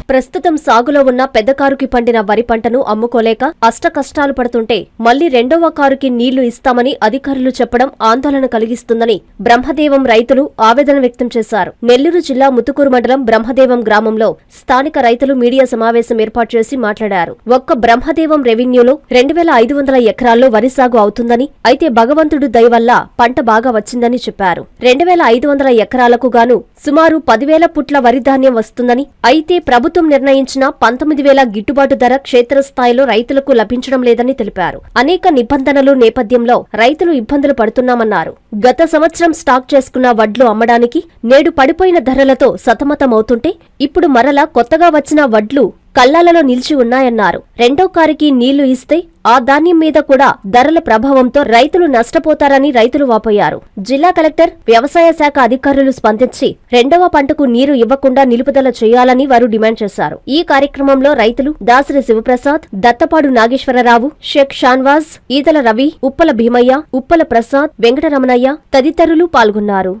ప్రస్తుతం సాగులో ఉన్న పెద్ద కారుకి పండిన వరి పంటను అమ్ముకోలేక అష్టకష్టాలు పడుతుంటే మళ్లీ రెండవ కారుకి నీళ్లు ఇస్తామని అధికారులు చెప్పడం ఆందోళన కలిగిస్తుందని బ్రహ్మదేవం రైతులు ఆవేదన వ్యక్తం చేశారు. నెల్లూరు జిల్లా ముతుకూరు మండలం బ్రహ్మదేవం గ్రామంలో స్థానిక రైతులు మీడియా సమావేశం ఏర్పాటు చేసి మాట్లాడారు. ఒక్క బ్రహ్మదేవం రెవెన్యూలో 2500 ఎకరాల్లో వరి సాగు అవుతుందని, అయితే భగవంతుడు దయ వల్ల పంట బాగా వచ్చిందని చెప్పారు. 2500 ఎకరాలకు గాను సుమారు 10,000 పుట్ల వరి ధాన్యం వస్తుందని, అయితే ప్రభుత్వం నిర్ణయించిన 19,000 గిట్టుబాటు ధర క్షేత్రస్థాయిలో రైతులకు లభించడం లేదని తెలిపారు. అనేక నిబంధనలు నేపథ్యంలో రైతులు ఇబ్బందులు పడుతున్నామన్నారు. గత సంవత్సరం స్టాక్ చేసుకున్న వడ్లు అమ్మడానికి నేడు పడిపోయిన ధరలతో సతమతమవుతుంటే ఇప్పుడు మరలా కొత్తగా వచ్చిన వడ్లు కల్లాలలో నిలిచి ఉన్నాయన్నారు. రెండో కారికి నీళ్లు ఇస్తే ఆ ధాన్యం మీద కూడా ధరల ప్రభావంతో రైతులు నష్టపోతారని రైతులు వాపోయారు. జిల్లా కలెక్టర్, వ్యవసాయ శాఖ అధికారులు స్పందించి రెండవ పంటకు నీరు ఇవ్వకుండా నిలుపుదల చేయాలని వారు డిమాండ్ చేశారు. ఈ కార్యక్రమంలో రైతులు దాసరి శివప్రసాద్, దత్తపాడు నాగేశ్వరరావు, షేక్ షాన్వాజ్, ఈదల రవి, ఉప్పల భీమయ్య, ఉప్పల ప్రసాద్, వెంకటరమణయ్య తదితరులు పాల్గొన్నారు.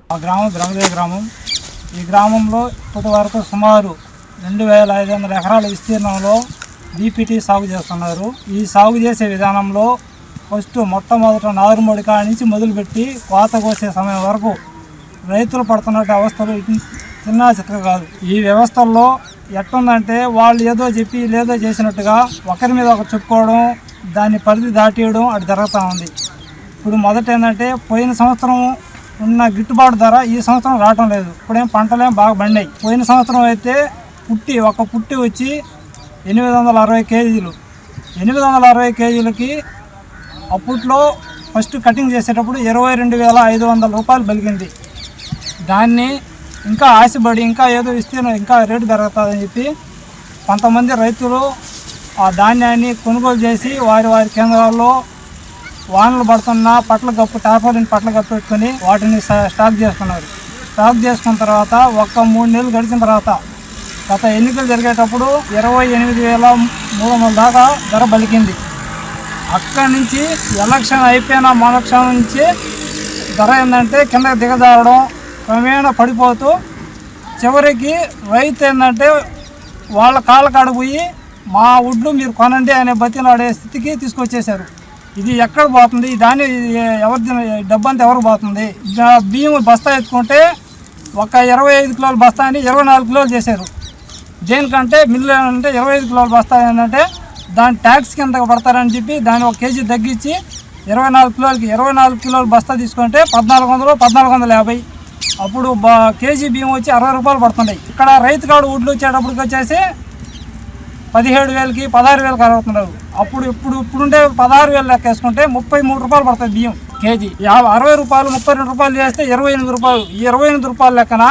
ఈ గ్రామంలో ఇప్పటి వరకు సుమారు 2500 ఎకరాల విస్తీర్ణంలో బీపీటీ సాగు చేస్తున్నారు. ఈ సాగు చేసే విధానంలో మొట్టమొదట నారుమడి కాడి నుంచి మొదలుపెట్టి కోత కోసే సమయం వరకు రైతులు పడుతున్న అవస్థలు చిన్న చిత్ర కాదు. ఈ వ్యవస్థల్లో ఎట్లుందంటే వాళ్ళు ఏదో చెప్పి లేదో చేసినట్టుగా ఒకరి మీద ఒకరు చెప్పుకోవడం, దాన్ని పరిధి దాటేయడం అది జరుగుతూ ఉంది. ఇప్పుడు మొదట ఏంటంటే పోయిన సంవత్సరం ఉన్న గిట్టుబాటు ధర ఈ సంవత్సరం రావటం లేదు. ఇప్పుడేం పంటలేం బాగా బండాయి. పోయిన సంవత్సరం అయితే ఒక పుట్టి వచ్చి 860 కేజీలు. 860 కేజీలకి అప్పట్లో ఫస్ట్ కటింగ్ చేసేటప్పుడు 22,500 రూపాయలు పలికింది. దాన్ని ఇంకా ఆశపడి ఇంకా ఏదో ఇస్తే ఇంకా రేటు పెరుగుతుందని చెప్పి కొంతమంది రైతులు ఆ ధాన్యాన్ని కొనుగోలు చేసి వారి కేంద్రాల్లో వానలు పడుతున్న టార్పాలిన్ పట్ల కప్పెట్టుకుని వాటిని స్టాక్ చేసుకున్నారు. స్టాక్ చేసుకున్న తర్వాత 3 నెలలు గడిచిన తర్వాత గత ఎన్నికలు జరిగేటప్పుడు 28,300 దాకా ధర పలికింది. అక్కడి నుంచి ఎలక్షన్ అయిపోయిన మరుక్షణం నుంచి ధర ఏంటంటే కిందకి దిగజారడం, క్రమేణా పడిపోతూ చివరికి రైతు ఏంటంటే వాళ్ళ కాళ్ళ కాడిపోయి మా వడ్లు మీరు కొనండి అనే బతిలాడే స్థితికి తీసుకొచ్చేశారు. ఇది ఎక్కడ పోతుంది? దాన్ని డబ్బంతా ఎవరు పోతుంది? బియ్యం బస్తా ఎత్తుకుంటే ఒక 25 కిలోల బస్తాని 24 కిలోలు చేశారు. దేనికంటే మిల్లు అంటే 25 కిలోల బస్తా ఏంటంటే దాని ట్యాక్స్ కింద పడతారని చెప్పి దాన్ని 1 కేజీ తగ్గించి 24 కిలోల బస్తా తీసుకుంటే 1,400-1,450. అప్పుడు కేజీ బియ్యం వచ్చి 60 రూపాయలు పడుతున్నాయి. ఇక్కడ రైతు కాడు వడ్లు వచ్చేటప్పటికి వచ్చేసి 17,000కి 16,000కి అరుగుతున్నారు. ఇప్పుడుండే 16,000 లెక్క వేసుకుంటే 33 రూపాయలు పడుతుంది బియ్యం కేజీ. 60 రూపాయలు 32 రూపాయలు చేస్తే 28 రూపాయలు. ఈ 28 రూపాయల లెక్కన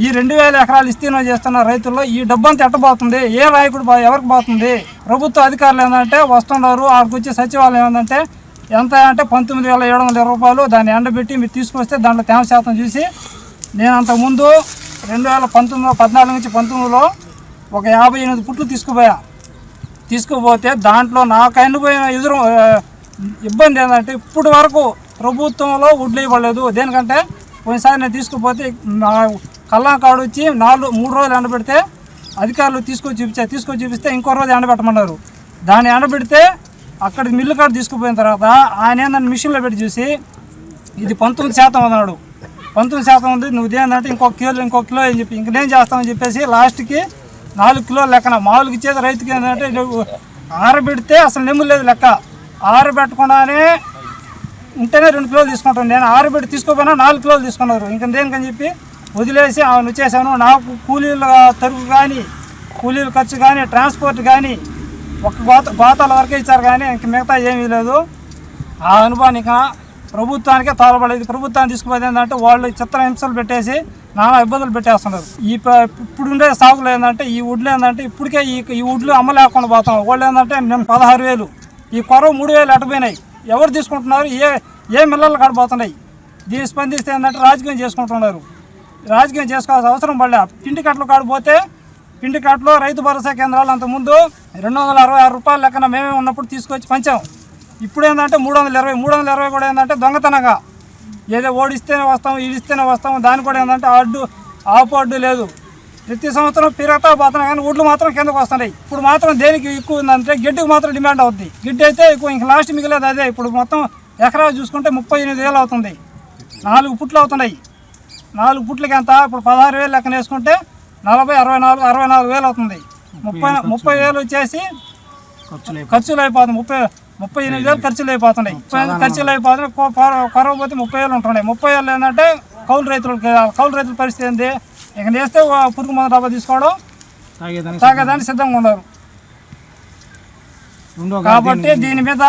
ఈ 2,000 ఎకరాలు విస్తీర్ణం చేస్తున్న రైతుల్లో ఈ డబ్బంతా ఎట్టబోతుంది? ఏ నాయకుడు ఎవరికి పోతుంది? ప్రభుత్వ అధికారులు ఏంటంటే వస్తున్నారు. ఆడికి వచ్చి సచివాలయం ఏంటంటే ఎంత అంటే 19,720 రూపాయలు దాన్ని ఎండబెట్టి మీరు తీసుకొస్తే దాంట్లో తేమ శాతం చూసి నేను అంతకుముందు 2014 నుంచి 19లో ఒక 58 పుట్లు తీసుకుపోతే దాంట్లో నాకు అయిపోయిన ఇబ్బంది ఏంటంటే ఇప్పటి వరకు ప్రభుత్వంలో వడ్లు ఇవ్వలేదు. దేనికంటే పోయినసారి నేను తీసుకుపోతే కల్లాకాడు వచ్చి 3 రోజులు ఎండబెడితే అధికారులు తీసుకొచ్చి చూపిస్తే ఇంకో రోజు ఎండబెట్టమన్నారు. దాన్ని ఎండబెడితే అక్కడ మిల్లు కాడ తీసుకుపోయిన తర్వాత ఆయన ఏంటంటే మిషన్లో పెట్టి చూసి ఇది 19% అన్నాడు. 19% ఉంది, నువ్వు ఏంటంటే ఇంకో కిలో అని చెప్పి ఇంకేం చేస్తామని చెప్పేసి లాస్ట్కి 4 కిలోలు లెక్కన మామూలుగా ఇచ్చేది రైతుకి ఏంటంటే ఆరబెడితే అసలు నెమ్ము లేదు లెక్క. ఆరబెట్టకుండానే ఉంటేనే 2 కిలోలు తీసుకుంటాను. నేను ఆరబెట్టి తీసుకోపోయినా 4 కిలోలు తీసుకున్నారు. ఇంకా దేనికని చెప్పి వదిలేసి ఆమెను వచ్చేసాను. నాకు కూలీల తరుగు కానీ కూలీల ఖర్చు కానీ ట్రాన్స్పోర్ట్ కానీ ఒక గోతాల వరకే ఇచ్చారు కానీ ఇంక మిగతా ఏమీ లేదు. ఆ అనుభవాన్ని ఇక ప్రభుత్వానికే తాళపడేది. ప్రభుత్వాన్ని తీసుకుపోతే ఏంటంటే వాళ్ళు చిత్ర హింసలు పెట్టేసి నానా ఇబ్బందులు పెట్టేస్తున్నారు. ఇప్పుడుండే సాగులు ఏంటంటే ఈ వడ్లు ఏంటంటే ఇప్పటికే ఈ వడ్లు అమ్మలేకుండా పోతాం. వాళ్ళు ఏంటంటే నేను 16,000, ఈ కొరవ 3,000 అటుపోయినాయి. ఎవరు తీసుకుంటున్నారు? ఏ మిల్లలు కాడిపోతున్నాయి. దీన్ని స్పందిస్తే ఏంటంటే రాజకీయం చేసుకుంటున్నారు. రాజకీయం చేసుకోవాల్సిన అవసరం పడలే. పిండి కట్టలు కాడిపోతే పిండి కట్టలో రైతు భరోసా కేంద్రాలు అంతకుముందు 266 రూపాయల లెక్కన మేమే ఉన్నప్పుడు తీసుకొచ్చి పంచాం. ఇప్పుడు ఏంటంటే 320 కూడా ఏంటంటే దొంగతనంగా ఏదో ఓడిస్తేనే వస్తాం, ఈడిస్తేనే వస్తాం. దాని కూడా ఏంటంటే ఆపు అడ్డు లేదు. ప్రతి సంవత్సరం పెరుగుతా పోతున్నాయి కానీ ఒడ్లు మాత్రం కిందకు వస్తున్నాయి. ఇప్పుడు మాత్రం దేనికి ఎక్కువ ఉందంటే గడ్డికి మాత్రం డిమాండ్ అవుతుంది. గడ్డి అయితే ఎక్కువ ఇంకా లాస్ట్ మిగిలేదు అదే. ఇప్పుడు మొత్తం ఎకరా చూసుకుంటే 38,000 అవుతుంది. 4 పుట్లు అవుతున్నాయి. 4 పుట్లకి ఎంత ఇప్పుడు 16,000 లెక్కన వేసుకుంటే 64,000 అవుతుంది. 30,000 వచ్చేసి ఖర్చులు అయిపోతుంది. 38,000 ఖర్చులు అయిపోతున్నాయి. ఖర్చులు అయిపోతున్నాయి. కొరవపోతే 30,000 ఉంటున్నాయి. 30,000 ఏంటంటే కౌలు రైతుల పరిస్థితి ఏంటి? ఇక వేస్తే పురుగు మందు డబ్బా తీసుకోవడం తాగేదానికి సిద్ధంగా ఉన్నారు. కాబట్టి దీని మీద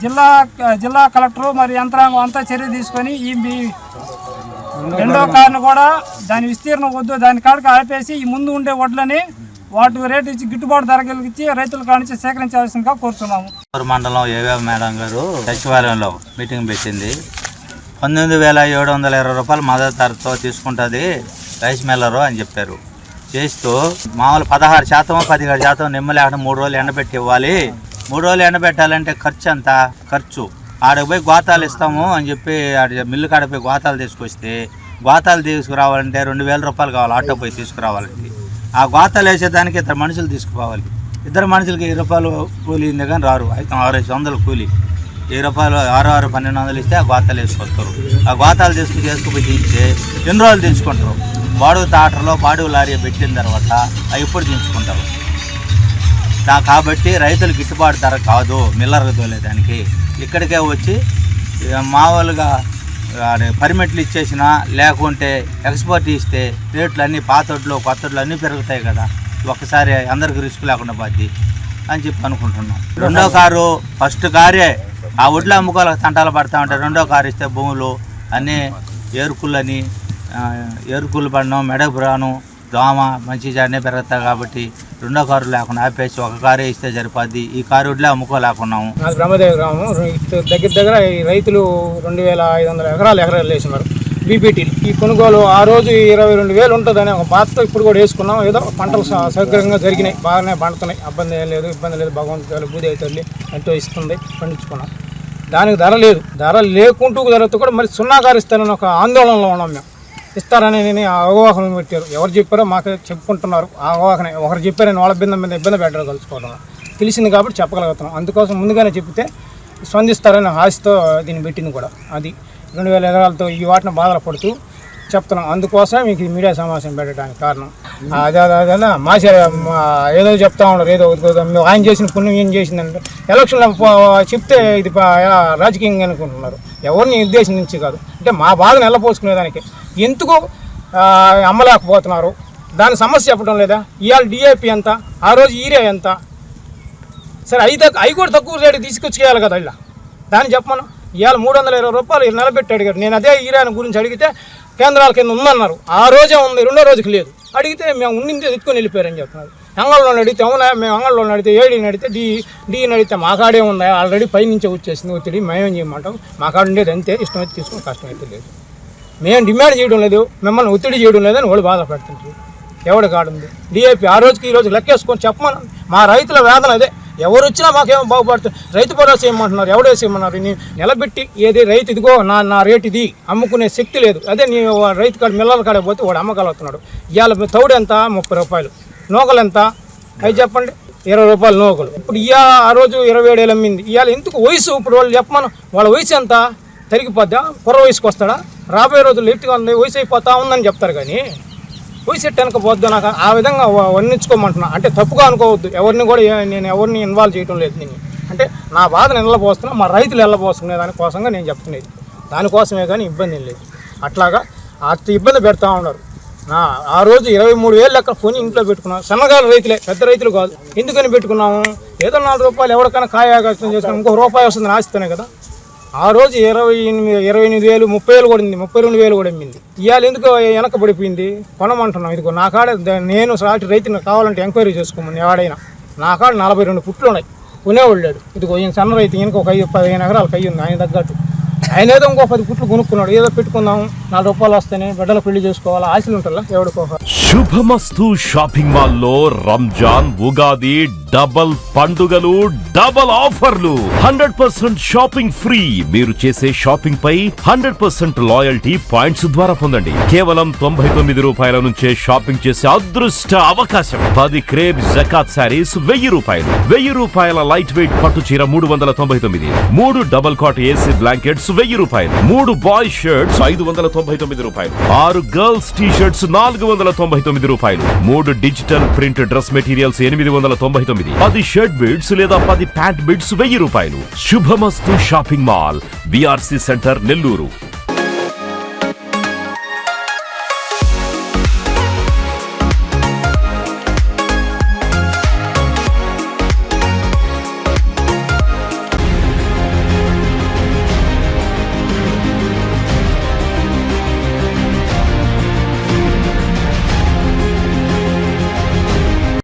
జిల్లా కలెక్టర్ మరి యంత్రాంగం అంతా చర్య తీసుకొని ఈ రెండో కారును కూడా దాని విస్తీర్ణం వద్దు దాని కాడికి ఆపేసి ఈ ముందు ఉండే వడ్లని వాటి రేటు ఇచ్చి గిట్టుబాటు ధర కలిగించి రైతుల కాడి నుంచి సేకరించాల్సిందిగా కోరుతున్నాము. మండలం ఏవే మేడం గారు సచివాలయంలో మీటింగ్ పెట్టింది. 19,720 రూపాయలు మద్దతు ధరతో తీసుకుంటుంది రైస్ మిల్లరు అని చెప్పారు. చేస్తూ మామూలు 16% 17% నిమ్మ లేకుండా 3 రోజులు ఎండబెట్టి ఇవ్వాలి. 3 రోజులు ఎండబెట్టాలంటే ఖర్చు ఎంత? ఖర్చు ఆడకు పోయి గోతాలు ఇస్తాము అని చెప్పి మిల్లు కాడ పోయి గోతాలు తీసుకొస్తే గోతాలు తీసుకురావాలంటే 2,000 రూపాయలు కావాలి. ఆటో పోయి తీసుకురావాలంటే ఆ గోతాలు వేసేదానికి 2 మనుషులు తీసుకుపోవాలి. 2 మనుషులకి 20 రూపాయలు కూలీ ఉంది కానీ రారు. 600 కూలీ. 10 రూపాయలు 6 1200 ఇస్తే ఆ గోతాలు వేసుకొస్తారు. ఆ గోతాలు చేసుకుపోయి తీస్తే ఎన్ని రోజులు దించుకుంటారు? బాడుగు తాటర్లో బాడుగు లారీ పెట్టిన తర్వాత అవి ఇప్పుడు దించుకుంటారు. కాబట్టి రైతులు గిట్టుబాటు ధర కాదు మిల్లర్కి తోలేదానికి. ఇక్కడికే వచ్చి మామూలుగా పర్మిట్లు ఇచ్చేసినా లేకుంటే ఎక్స్పోర్ట్ ఇస్తే రేట్లు అన్నీ పాతొడ్లు కొత్తొడ్లు అన్నీ పెరుగుతాయి కదా. ఒకసారి అందరికి రిస్క్ లేకుండా పోద్ది అని చెప్పి అనుకుంటున్నాం. రెండో కారు ఫస్ట్ కారే ఆ ఒడ్లు అమ్ముకోవాలకు తంటాలు పడతా ఉంటాయి. రెండో కారు ఇస్తే భూములు అన్నీ ఏరుకులు పడడం మెడపురాను దోమ మంచి అన్నీ పెరుగుతాయి. కాబట్టి రెండో కారు లేకుండా ఆపేసి ఒక కారే ఇస్తే సరిపోద్ది. ఈ కారు ఒడ్లే అమ్ముకోలేకున్నాము. అది బ్రహ్మదేవ గ్రామం. దగ్గర ఈ రైతులు 2,500 ఎకరాలు వేసినారు బీపీటీలు. ఈ కొనుగోలు ఆ రోజు 22,000 ఉంటుందని ఒక బాధతో ఇప్పుడు కూడా వేసుకున్నాం. ఏదో పంటలు సౌకర్యంగా జరిగినాయి, బాగానే పండుతున్నాయి. ఇబ్బంది లేదు. భగవంతుడు బూది అవుతుంది ఎంతో ఇస్తుంది, పండించుకున్నాం. దానికి ధర లేదు. ధర లేకుంటూ ధరతో కూడా మరి 0 కారు ఇస్తారని ఒక ఆందోళనలో ఉన్నాం మేము. ఇస్తారని నేను అవగాహన పెట్టారు. ఎవరు చెప్పారో మాకు చెప్పుకుంటున్నారు. అవగాహన ఒకరు చెప్పారని వాళ్ళ ఇబ్బంది పెట్టారు కలుసుకోవడం తెలిసింది కాబట్టి చెప్పగలుగుతున్నాం. అందుకోసం ముందుగానే చెప్తే స్పందిస్తారని ఆశతో దీన్ని పెట్టింది కూడా. అది 2,000 ఎకరాలతో ఈ వాటిని బాధలు పడుతూ చెప్తున్నాం. అందుకోసం మీకు మీడియా సమావేశం పెట్టడానికి కారణం అదే మాసే ఏదో చెప్తా ఉన్నారు. ఏదో ఆయన చేసిన పుణ్యం ఏం చేసిందంటే ఎలక్షన్లో చెప్తే ఇది రాజకీయంగా అనుకుంటున్నారు. ఎవరిని ఉద్దేశించి కాదు. అంటే మా బాధను వెళ్ళపోసుకునేదానికి ఎందుకు అమ్మలేకపోతున్నారు దాని సమస్య చెప్పడం లేదా? ఇవాళ డిఏపి ఎంత, ఆ రోజు యూరియా ఎంత? సరే అవి కూడా తక్కువ రేటు తీసుకొచ్చేయాలి కదా. ఇలా దాన్ని చెప్పమను. ఇవాళ 320 రూపాయలు నిలబెట్టి అడిగారు. నేను అదే యూరియా గురించి అడిగితే కేంద్రాల కింద ఉందన్నారు. ఆ రోజే ఉంది, రెండో రోజుకి లేదు. అడిగితే మేము ఉండింది ఎత్తుకొని వెళ్ళిపోయారని చెప్తున్నారు. అంగళ్ళలో అడిగితే అవునా, మేము అంగళ్ళలో అడిగితే ఏడీని అడిగితే డీని అడిగితే మా కాడే ఉందా, ఆల్రెడీ పైనుంచే వచ్చేసింది ఒత్తిడి, మేమేం చేయమంటాం. మా కాడ ఉండేది అంతే, ఇష్టమైతే తీసుకుని కష్టమైతే లేదు. మేము డిమాండ్ చేయడం లేదు, మిమ్మల్ని ఒత్తిడి చేయడం లేదని వాళ్ళు బాధపడుతుంటారు. ఎవడి కాడుంది డిఏపి? ఆ రోజుకి ఈ రోజు లెక్కేసుకొని చెప్పమని. మా రైతుల వేదన అదే. ఎవరు వచ్చినా మాకేమో బాగుపడుతుంది. రైతు భరోసా ఏమంటున్నారు, ఎవడేసేయమన్నారు. నిలబెట్టి ఏది రైతు ఇదిగో నా రేటు ఇది అమ్ముకునే శక్తి లేదు. అదే నీ రైతు కాడ మిల్లల కాడ పోతే వాడు అమ్మగలుగుతున్నాడు. ఇవాళ తౌడు ఎంత? 30 రూపాయలు. నూకలు ఎంత? అవి చెప్పండి. 20 రూపాయలు నూకలు. ఇప్పుడు ఆ రోజు 27,000 అమ్మింది. ఇవాళ ఎందుకు వయసు? ఇప్పుడు వాళ్ళు చెప్పమను. వాళ్ళ వయసు ఎంత? తరిగిపోద్దా? కుర్ర వయసుకు వస్తాడా? రాబోయే రోజులు ఎట్టుగా ఉంది, వయసు అయిపోతా ఉందని చెప్తారు. కానీ వయసు ఎట్టు వెనకపోద్దు. నాకు ఆ విధంగా వర్ణించుకోమంటున్నా. అంటే తప్పుగా అనుకోవద్దు. ఎవరిని కూడా నేను ఎవరిని ఇన్వాల్వ్ చేయడం లేదు. నేను అంటే నా బాధను వెళ్ళబోస్తున్నా, మా రైతులు వెళ్ళబోసుకునే దానికోసంగా నేను చెప్తున్నది. దానికోసమే కానీ ఇబ్బంది ఏం లేదు. అట్లాగా అతి ఇబ్బంది పెడతా ఉన్నారు. ఆ రోజు 23,000 లెక్క కొని ఇంట్లో పెట్టుకున్నాం. సన్నగారు రైతులే, పెద్ద రైతులు కాదు. ఎందుకని పెట్టుకున్నాము? ఏదో 4 రూపాయలు ఎవరికైనా కాయాగస్తం చేసుకుని ఇంకో రూపాయి వస్తుందని ఆశిస్తేనే కదా. ఆ రోజు 28,000 30,000 కూడా ఉంది, 32,000 కూడా అమ్మింది. ఇవాళ ఎందుకు వెనకబడిపోయింది? కొనమంటున్నాం. ఇదిగో నా కాడ నేను సాటి రైతుని కావాలంటే ఎంక్వైరీ చేసుకోమని ఎవడైనా. నా కాడ 42 పుట్లు ఉన్నాయి, కొనేవాళ్ళు లేడు. ఇదిగో ఈయన సన్న రైతు, ఈయనకు ఒక 15 ఎకరాలు కయ్యి ఉంది ఆయన తగ్గట్టు. ఆయన ఏదో ఇంకో 10 పుట్లు కొనుక్కున్నాడు, ఏదో పెట్టుకుందాం 4 రూపాయలు వస్తేనే బిడ్డలు పెళ్లి చేసుకోవాలా ఆశలు ఉంటారా ఎవడికో. శుభమస్తు షాపింగ్ మాల్ లో రంజాన్, ఉగాది డబల్ పండుగలు, డబల్ ఆఫర్లు, 100% షాపింగ్ ఫ్రీ. మీరు చేసే షాపింగ్ పై 100% లాయల్టీ పాయింట్స్ ద్వారా పొందండి. కేవలం 99 రూపాయల నుంచే షాపింగ్ చేసే అదృష్ట అవకాశం. 10 క్రేప్ జకాత్ శారీస్ 1000 రూపాయలు, 1000 రూపాయల లైట్ వెయిట్ పట్టు చీర 399, 3 డబల్ కాట్ ఏసీ బ్లాంకెట్స్ 1000 రూపాయలు, 3 బాయ్ షర్ట్స్ 599 రూపాయలు, 6 గర్ల్స్ టీ షర్ట్స్ 499 రూపాయలు, 3 digital print dress materials 899, 10 shirt bids లేదా 10 ప్యాంట్ బిడ్స్ 1000 రూపాయలు. శుభమస్తు shopping mall, BRC centre, Nellore.